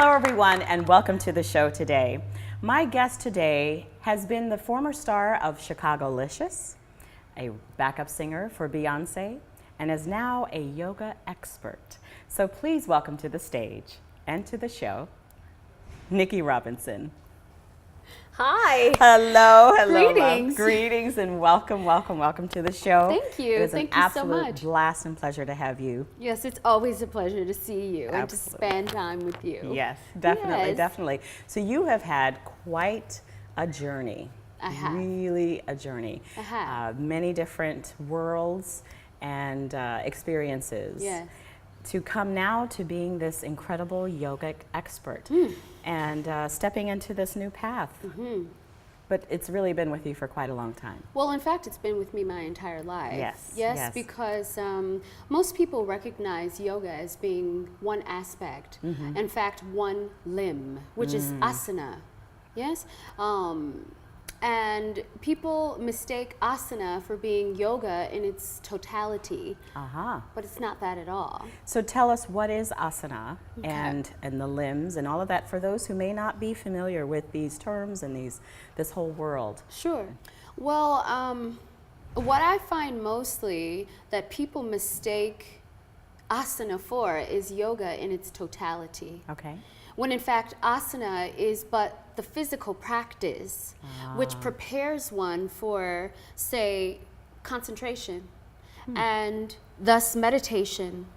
Hello everyone and welcome to the show today. My guest today has been the former star of Chicagolicious, a backup singer for Beyonce, and is now a yoga expert. So please welcome to the stage and to the show, Niki Robinson. Hi. Hello, hello. Greetings. Love. Greetings and welcome to the show. Thank you. It is Thank an you so much. absolute blast and pleasure to have you. Yes, it's always a pleasure to see you and to Absolutely. spend time with you. Yes, definitely, Yes. definitely. So you have had quite a journey. I have. Really a journey. I have. Many different worlds and experiences. Yes. To come now to being this incredible yoga expert and stepping into this new path. But it's really been with you for quite a long time. Well, in fact, it's been with me my entire life. Yes, Yes, yes. because most people recognize yoga as being one aspect. In fact, one limb, which is asana. Yes? And people mistake asana for being yoga in its totality. But it's not that at all. So tell us, what is asana and the limbs and all of that for those who may not be familiar with these terms and this whole world? Sure. Well, what I find mostly that people mistake asana for is yoga in its totality. Okay. When in fact asana is but the physical practice which prepares one for, say, concentration and thus meditation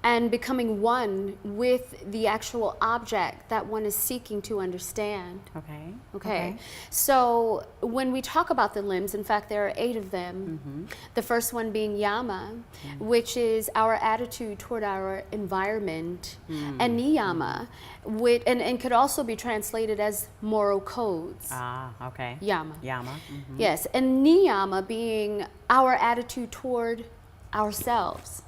and becoming one with the actual object that one is seeking to understand. Okay. So when we talk about the limbs, in fact, there are 8 of them. The first one being yama, which is our attitude toward our environment, and niyama, and could also be translated as moral codes. Okay. Yama. Yama. Yes, and niyama being our attitude toward ourselves.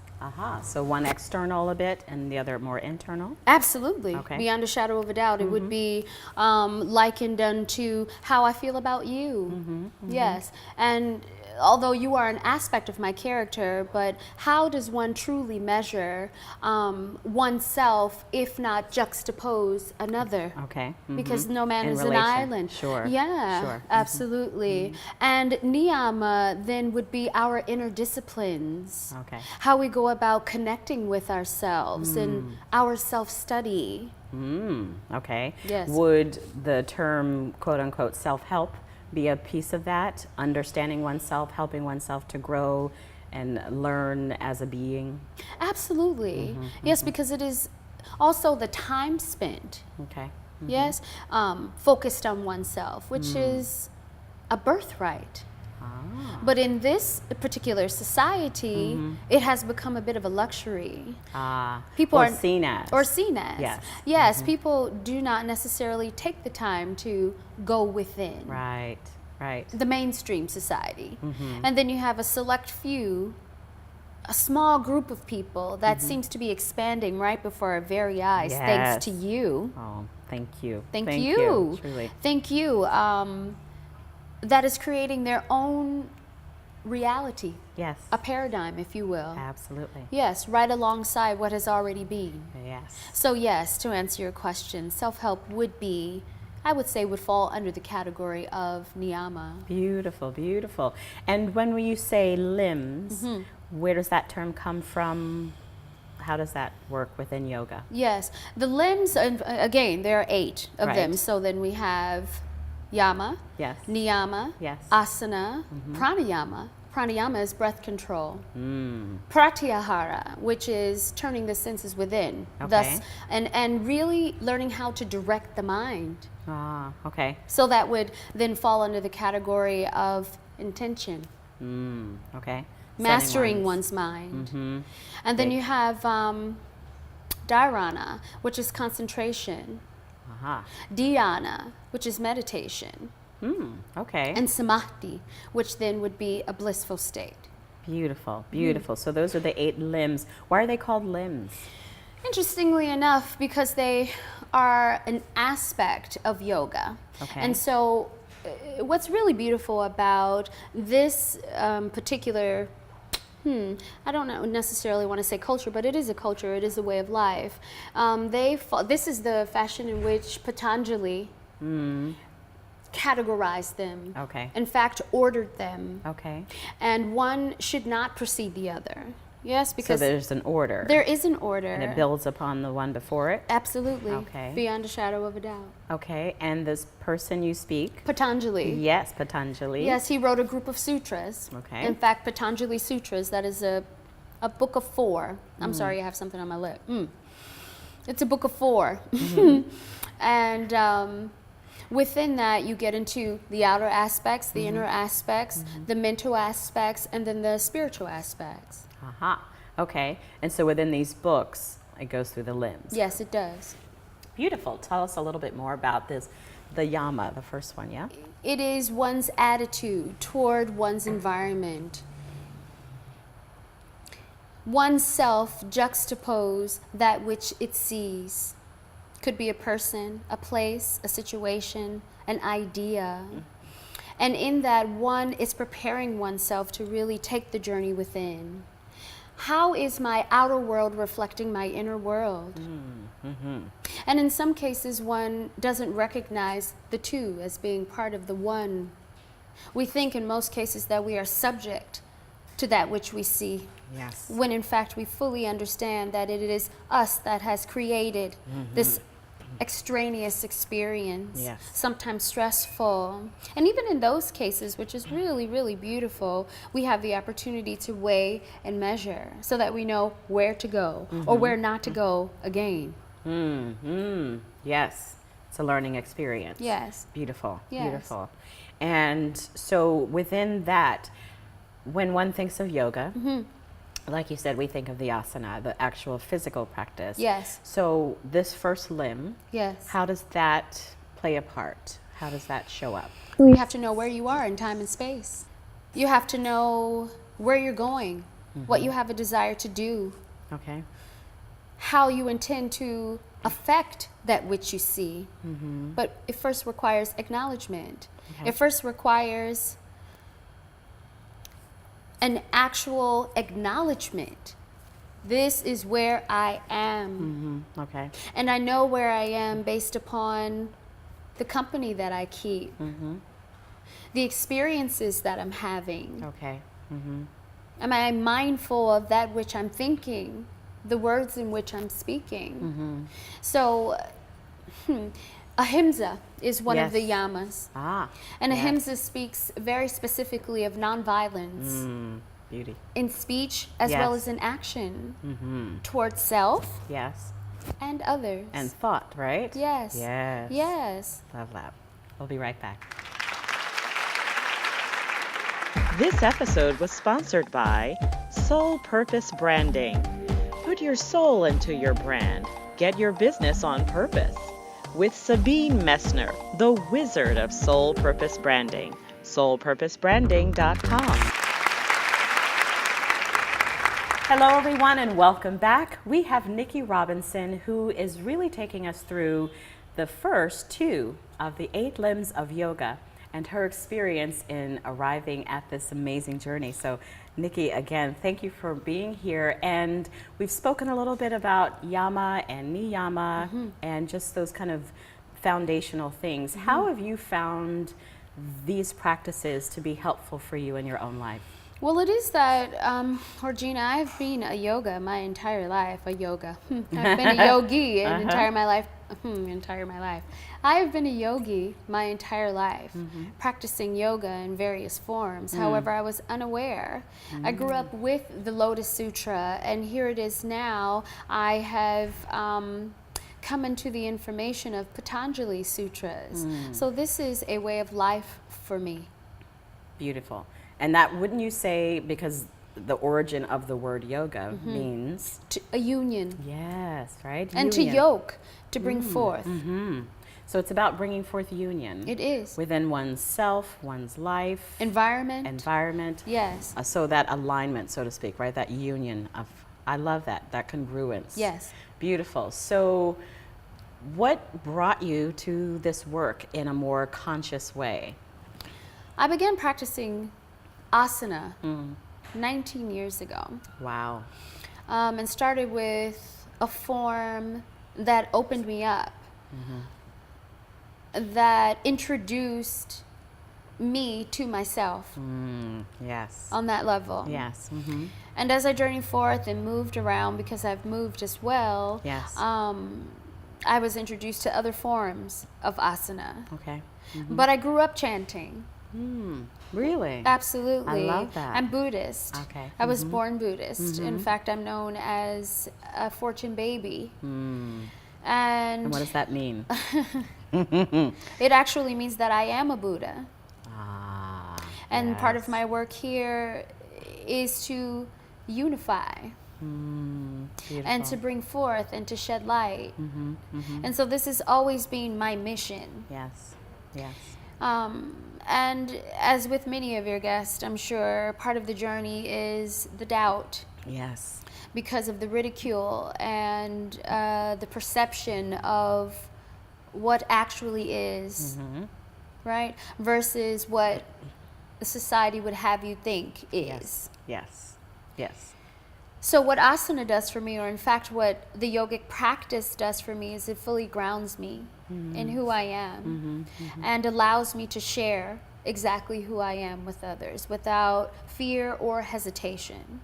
So one external a bit and the other more internal? Absolutely. Okay. Beyond a shadow of a doubt. It would be likened unto how I feel about you. Yes. And although you are an aspect of my character, but how does one truly measure oneself if not juxtapose another? Okay. Because no man In is relation. an island. Sure. Yeah, Sure. absolutely. And niyama then would be our inner disciplines. Okay. How we go about connecting with ourselves and our self-study. Okay. Yes. Would the term quote unquote self-help be a piece of that? Understanding oneself, helping oneself to grow and learn as a being? Absolutely. Yes, because it is also the time spent. Okay. Yes, focused on oneself, which is a birthright. But in this particular society, it has become a bit of a luxury. People or are seen as. Or seen as. Yes. Yes, people do not necessarily take the time to go within. Right. Right. The mainstream society. And then you have a select few, a small group of people that seems to be expanding right before our very eyes, thanks to you. Oh, thank you. Thank you. Truly. Thank you. That is creating their own reality. Yes. A paradigm, if you will. Absolutely. Yes, right alongside what has already been. Yes. So yes, to answer your question, self-help would be, I would say, would fall under the category of niyama. Beautiful, beautiful. And when you say limbs, where does that term come from? How does that work within yoga? Yes, the limbs, and again, there are 8 of Right. them. So then we have yama, Yes. niyama, Yes. asana, pranayama. Pranayama is breath control. Pratyahara, which is turning the senses within. Okay. Thus, and really learning how to direct the mind. Okay. So that would then fall under the category of intention. Okay. Mastering Setting one's mind. And then you have dharana, which is concentration. Dhyana, which is meditation. Okay. And samadhi, which then would be a blissful state. Beautiful, beautiful. So those are the 8 limbs. Why are they called limbs? Interestingly enough, because they are an aspect of yoga. Okay. And so what's really beautiful about this particular I don't necessarily want to say culture, but it is a culture. It is a way of life. This is the fashion in which Patanjali categorized them. Okay. In fact, ordered them. Okay. And one should not precede the other. Yes, So because there's an order. there is an order. And it builds upon the one before it? Absolutely. Okay. Beyond a shadow of a doubt. Okay. And this person you speak? Patanjali. Yes, Patanjali. Yes, he wrote a group of sutras. Okay. In fact, Patanjali Sutras, that is a book of 4. I'm sorry, I have something on my lip. It's a book of 4. And within that, you get into the outer aspects, the inner aspects, the mental aspects, and then the spiritual aspects. Aha. Okay. And so within these books, it goes through the limbs. Yes, it does. Beautiful. Tell us a little bit more about this, the yama, the first one, yeah? It is one's attitude toward one's environment. Oneself juxtapose that which it sees. Could be a person, a place, a situation, an idea. And in that, one is preparing oneself to really take the journey within. How is my outer world reflecting my inner world? And in some cases, one doesn't recognize the two as being part of the one. We think in most cases that we are subject to that which we see, Yes. when in fact we fully understand that it is us that has created this extraneous experience, Yes. sometimes stressful. And even in those cases, which is really, really beautiful, we have the opportunity to weigh and measure so that we know where to go or where not to go again. Yes. It's a learning experience. Yes. Beautiful. Yes. Beautiful. And so within that, when one thinks of yoga, like you said, we think of the asana, the actual physical practice. Yes. So this first limb, Yes. how does that play a part? How does that show up? You have to know where you are in time and space. You have to know where you're going, what you have a desire to do, Okay. how you intend to affect that which you see. But it first requires acknowledgement. Okay. It first requires an actual acknowledgement. This is where I am. Okay. And I know where I am based upon the company that I keep, the experiences that I'm having. Okay. Am I mindful of that which I'm thinking, the words in which I'm speaking? So, ahimsa is one of the Yes. yamas. Ah. And yes. ahimsa speaks very specifically of nonviolence Beauty. in speech as well Yes. as in action towards self Yes. and others. And thought, right? Yes. Yes. Yes. Love that. We'll be right back. This episode was sponsored by Soul Purpose Branding. Put your soul into your brand. Get your business on purpose. With Sabine Messner, the wizard of Soul Purpose Branding. soulpurposebranding.com. Hello, everyone, and welcome back. We have Niki Robinson, who is really taking us through the first 2 of the 8 limbs of yoga and her experience in arriving at this amazing journey. So, Niki, again, thank you for being here. And we've spoken a little bit about yama and niyama and just those kind of foundational things. How have you found these practices to be helpful for you in your own life? Well, it is that, Orgena, I've been a yoga my entire life, I've been a yogi entire my life. I have been a yogi my entire life, practicing yoga in various forms. However, I was unaware. I grew up with the Lotus Sutra, and here it is now. I have come into the information of Patanjali Sutras. So this is a way of life for me. Beautiful. And that, wouldn't you say, because the origin of the word yoga means A union. yes, right? And to Union. yoke, to bring forth. So it's about bringing forth union It is. within one's self, one's life, Environment. environment. Yes. So that alignment, so to speak, right? That union of, I love that congruence. Yes. Beautiful. So what brought you to this work in a more conscious way? I began practicing asana 19 years ago. Wow. And started with a form that opened me up, that introduced me to myself Yes. on that level. Yes. And as I journeyed forth and moved around, because I've moved as well, Yes. I was introduced to other forms of asana. Okay. But I grew up chanting. Really? Absolutely. I love that. I'm Buddhist. Okay. I was born Buddhist. In fact, I'm known as a fortune baby. And And what does that mean? it actually means that I am a Buddha. And part of yes. my work here is to unify Beautiful. and to bring forth and to shed light. And so this has always been my mission. Yes. Yes. And as with many of your guests, I'm sure part of the journey is the doubt Yes. because of the ridicule and the perception of what actually is, right? Versus what the society would have you think is. Yes. Yes. Yes. So what asana does for me, or in fact what the yogic practice does for me, is it fully grounds me in who I am and allows me to share exactly who I am with others without fear or hesitation.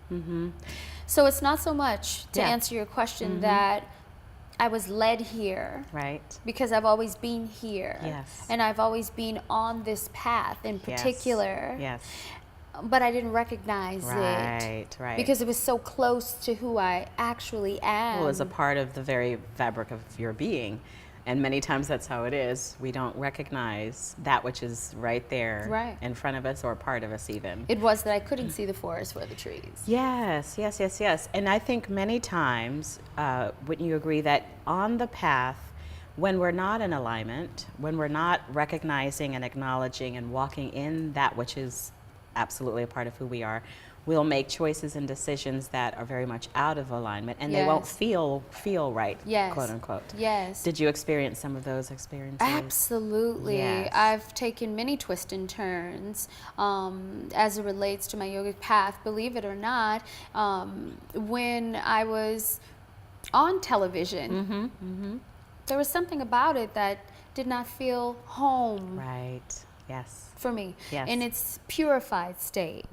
So it's not so much, to answer your question, that I was led here, Right. because I've always been here. Yes. And I've always been on this path in particular. Yes. But I didn't recognize it. Right. Right. Because it was so close to who I actually am. well, it's a part of the very fabric of your being. And many times that's how it is. We don't recognize that which is right there Right. in front of us, or part of us even. It was that I couldn't see the forest for the trees. Yes, yes, yes, yes. And I think many times, wouldn't you agree that on the path, when we're not in alignment, when we're not recognizing and acknowledging and walking in that which is absolutely a part of who we are, we'll make choices and decisions that are very much out of alignment, and they won't Yes. feel right, Yes. quote unquote. Yes. Did you experience some of those experiences? Absolutely. Yes. I've taken many twists and turns as it relates to my yogic path. Believe it or not, when I was on television, there was something about it that did not feel home Right. Yes. for me Yes. in its purified state.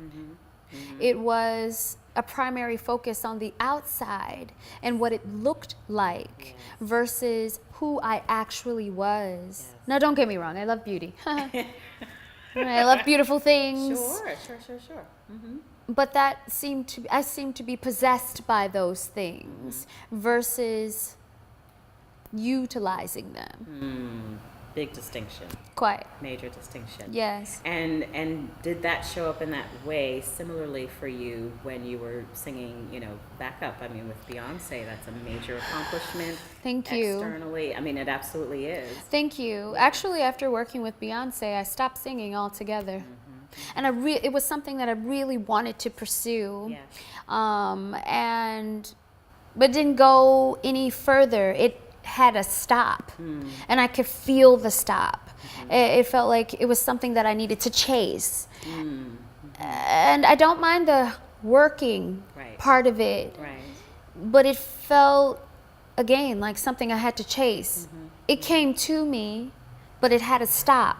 It was a primary focus on the outside and what it looked like versus who I actually was. Now, don't get me wrong, I love beauty. I love beautiful things. Sure. But I seemed to be possessed by those things versus utilizing them. Big distinction. Quite. Major distinction. Yes. And did that show up in that way similarly for you when you were singing, backup? I mean, with Beyonce, that's a major accomplishment. Thank you. Externally, I mean, it absolutely is. Thank you. Actually, after working with Beyonce, I stopped singing altogether. And it was something that I really wanted to pursue. Yes. But didn't go any further. It had a stop, and I could feel the stop. It felt like it was something that I needed to chase. And I don't mind the working part of it, but it felt, again, like something I had to chase. It came to me, but it had to stop.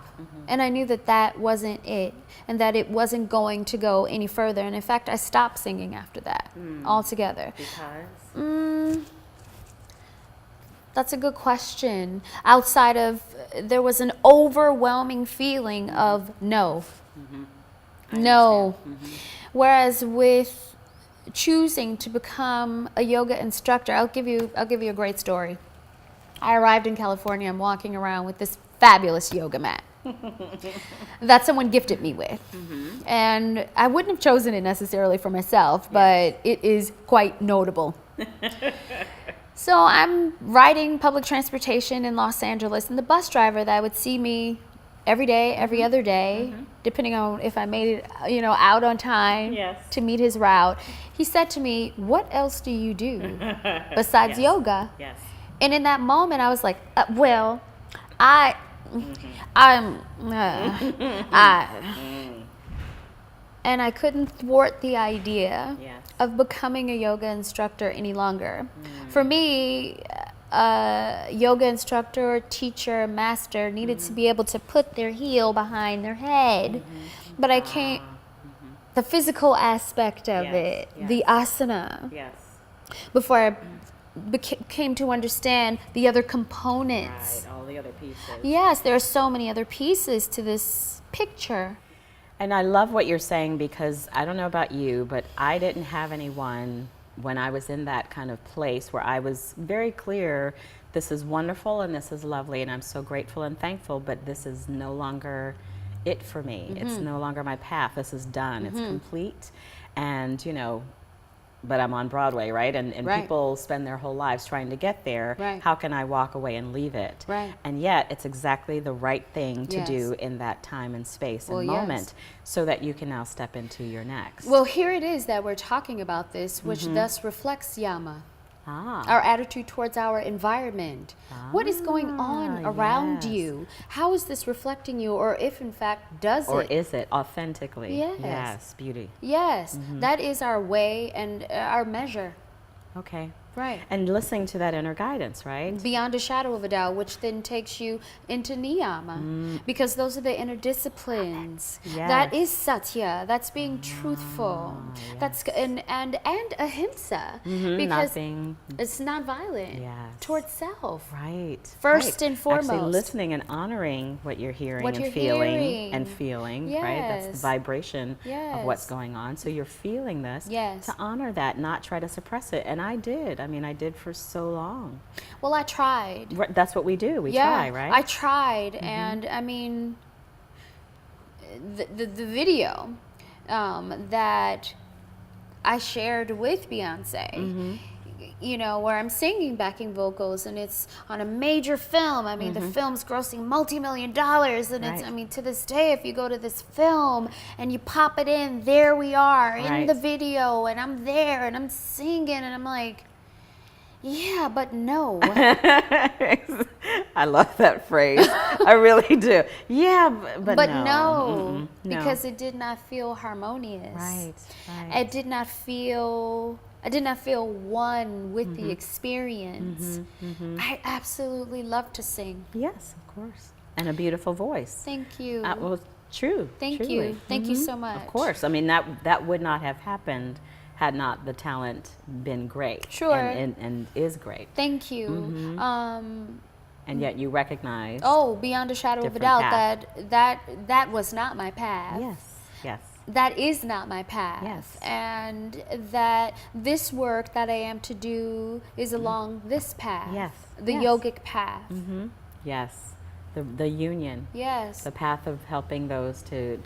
And I knew that that wasn't it, and that it wasn't going to go any further. And in fact, I stopped singing after that altogether. Because? That's a good question. Outside of, there was an overwhelming feeling of no. No. Whereas with choosing to become a yoga instructor, I'll give you a great story. I arrived in California. I'm walking around with this fabulous yoga mat that someone gifted me with. And I wouldn't have chosen it necessarily for myself, but it is quite notable. So I'm riding public transportation in Los Angeles, and the bus driver that would see me every day, every other day, depending on if I made it, out on time to meet his route, he said to me, "What else do you do besides yoga?" Yes. And in that moment, I was like, and I couldn't thwart the idea Yes. of becoming a yoga instructor any longer. For me, a yoga instructor, teacher, master needed to be able to put their heel behind their head. But I can't, the physical aspect of Yes, it, yes. the asana, Yes. before I came to understand the other components. Right, all the other pieces. Yes, there are so many other pieces to this picture. And I love what you're saying, because I don't know about you, but I didn't have anyone when I was in that kind of place where I was very clear, this is wonderful and this is lovely and I'm so grateful and thankful, but this is no longer it for me. It's no longer my path. This is done. It's complete. And, you know, but I'm on Broadway, right? And Right. people spend their whole lives trying to get there. Right. How can I walk away and leave it? Right. And yet it's exactly the right thing to Yes. do in that time and space and Well, moment, yes. so that you can now step into your next. Well, here it is that we're talking about this, which thus reflects yama, our attitude towards our environment. What is going on around yes. you? How is this reflecting you? Or if in fact does Or it? is it authentically? Yes. Yes, beauty. Yes, that is our way and our measure. Okay. Right. And listening to that inner guidance, right? Beyond a shadow of a doubt, which then takes you into niyama, because those are the inner disciplines. That Yes. is satya. That's being truthful. That's and ahimsa, because Not being, it's not violent Yes. towards self. right. First right. and foremost. Actually listening and honoring what you're hearing What and you're feeling hearing. and feeling, right? That's Yes. the vibration of what's Yes. going on. So you're feeling this. Yes. To honor that, not try to suppress it. And I did. I mean, I did for so long. Well, I tried. That's what we do. We try, right? I tried, and I mean, the video that I shared with Beyonce, you know, where I'm singing backing vocals, and it's on a major film. I mean, the film's grossing multi-million dollars, and it's, Right. I mean, to this day, if you go to this film and you pop it in, there we are in Right. the video, and I'm there, and I'm singing, and I'm like, yeah, but no. I love that phrase. I really do. Yeah, but no. no, No. because it did not feel harmonious. Right, right. I did not feel one with the experience. I absolutely love to sing. Yes, of course. And a beautiful voice. Thank you. Well, true. Thank truly. you. Thank you so much. Of course. I mean, that would not have happened had not the talent been great. Sure. And is great. Thank you. And yet you recognize. Oh, beyond a shadow of a Different doubt, path. that was not my path. Yes, yes. That is not my path. Yes. And that this work that I am to do is along this path. Yes. The Yes. yogic path. Yes. The union. Yes. The path of helping those to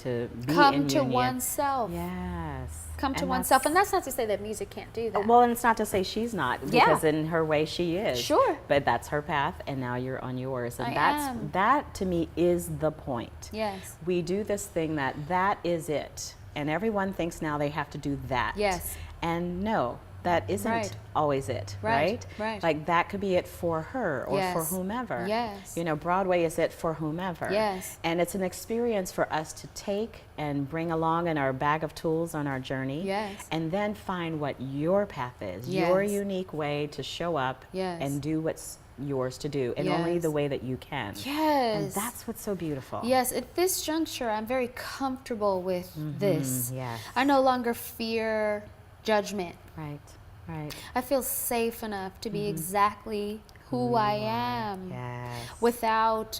be Come in to union. oneself. Yes. Come to And oneself. And that's not to say that music can't do that. well, and it's not to say she's not, Yeah. because in her way she is. Sure. But that's her path, and now you're on yours. And I am. that to me is the point. Yes. We do this thing that is it. And everyone thinks now they have to do that. Yes. And no, that isn't Right. always it, Right, right? right. Like that could be it for her or for Yes. whomever. Yes. You know, Broadway is it for whomever. Yes. And it's an experience for us to take and bring along in our bag of tools on our journey. Yes. And then find what your path is, your Yes. unique way to show up Yes. and do what's yours to do in only Yes. the way that you can. Yes. And that's what's so beautiful. Yes, at this juncture, I'm very comfortable with this. yes. I no longer fear judgment. Right, right. I feel safe enough to be exactly who I am Yes. without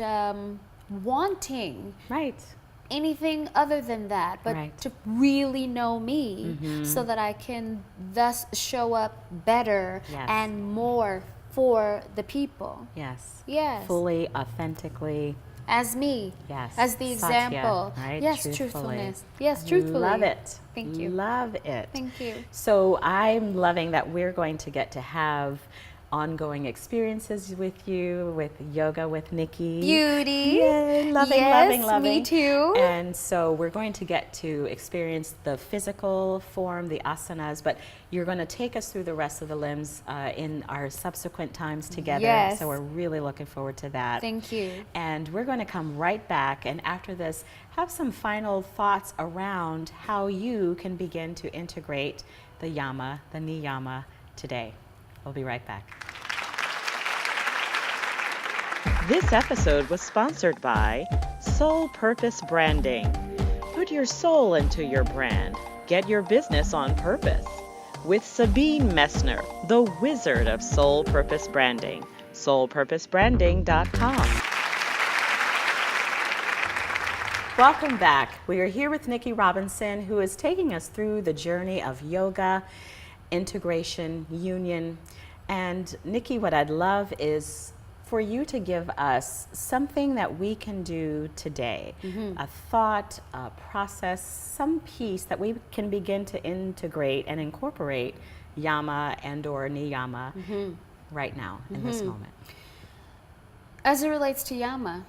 wanting Right. anything other than that, but Right. to really know me so that I can thus show up better Yes. and more for the people. Yes. Yes. Fully, authentically. As me. Yes. As the Satya, example. right? Yes, Truthfully. truthfulness. Yes, truthfully. Love it. Thank you. Love it. Thank you. So I'm loving that we're going to get to have ongoing experiences with you, with yoga with Niki. Beauty. Yay, loving, yes, loving, loving. Me too. And so we're going to get to experience the physical form, the asanas, but you're going to take us through the rest of the limbs in our subsequent times together. Yes. So we're really looking forward to that. Thank you. And we're going to come right back, and after this, have some final thoughts around how you can begin to integrate the yama, the niyama today. We'll be right back. This episode was sponsored by Soul Purpose Branding. Put your soul into your brand. Get your business on purpose. With Sabine Messner, the wizard of Soul Purpose Branding. soulpurposebranding.com. Welcome back. We are here with Niki Robinson, who is taking us through the journey of yoga, integration, union. And Niki, what I'd love is for you to give us something that we can do today, a thought, a process, some piece that we can begin to integrate and incorporate yama and or niyama right now in this moment. As it relates to yama,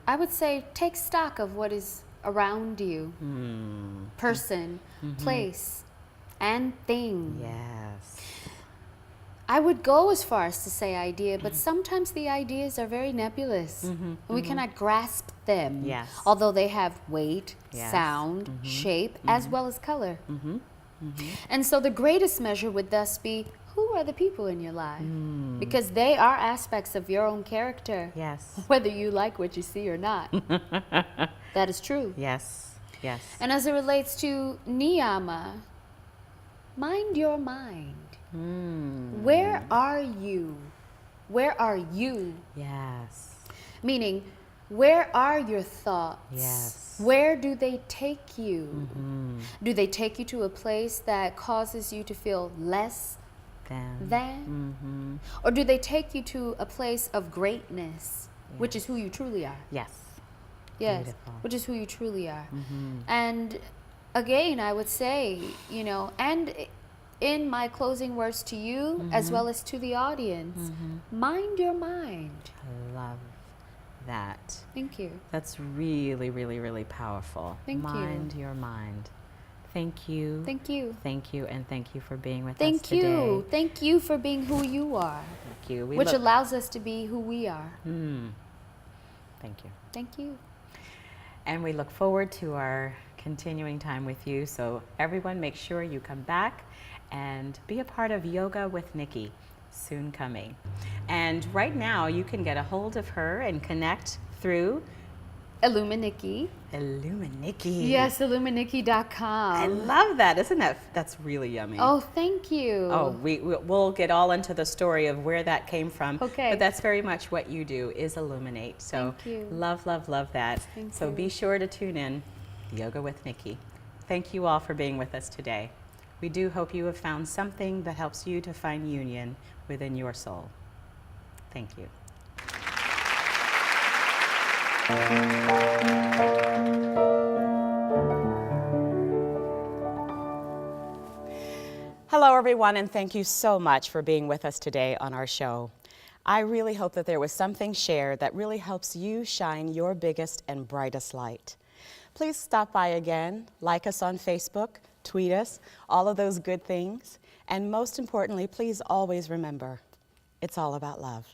I would say take stock of what is around you, person, place, and thing. Yes. I would go as far as to say idea, but sometimes the ideas are very nebulous. And we cannot grasp them, Yes. although they have weight, Yes. sound, shape, as well as color. And so the greatest measure would thus be, who are the people in your life? Because they are aspects of your own character, Yes. whether you like what you see or not. That is true. Yes. Yes. And as it relates to niyama, mind your mind. Where are you? Where are you? Yes. Meaning, where are your thoughts? Yes. Where do they take you? Do they take you to a place that causes you to feel less than? Or do they take you to a place of greatness, which is who you truly are? Yes. Yes, Beautiful. which is who you truly are. And again, I would say, and in my closing words to you, as well as to the audience, mind your mind. I love that. Thank you. That's really, really, really powerful. Thank you. Mind your mind. Thank you. Thank you. Thank you, and thank you for being with us Thank today. you. Thank you for being who you are, Thank you. which allows us to be who we are. Thank you. Thank you. And we look forward to our continuing time with you. So everyone, make sure you come back and be a part of Yoga with Niki, soon coming. And right now, you can get a hold of her and connect through Illuminiki. Illuminiki. Yes, illuminiki.com. I love that. Isn't that's really yummy? Oh, thank you. Oh, we'll get all into the story of where that came from. Okay. But that's very much what you do, is illuminate. So Thank you. love, love, love that. Thank so you. be sure to tune in, Yoga with Niki. Thank you all for being with us today. We do hope you have found something that helps you to find union within your soul. Thank you. Hello, everyone, and thank you so much for being with us today on our show. I really hope that there was something shared that really helps you shine your biggest and brightest light. Please stop by again, like us on Facebook, tweet us, all of those good things. And most importantly, please always remember, it's all about love.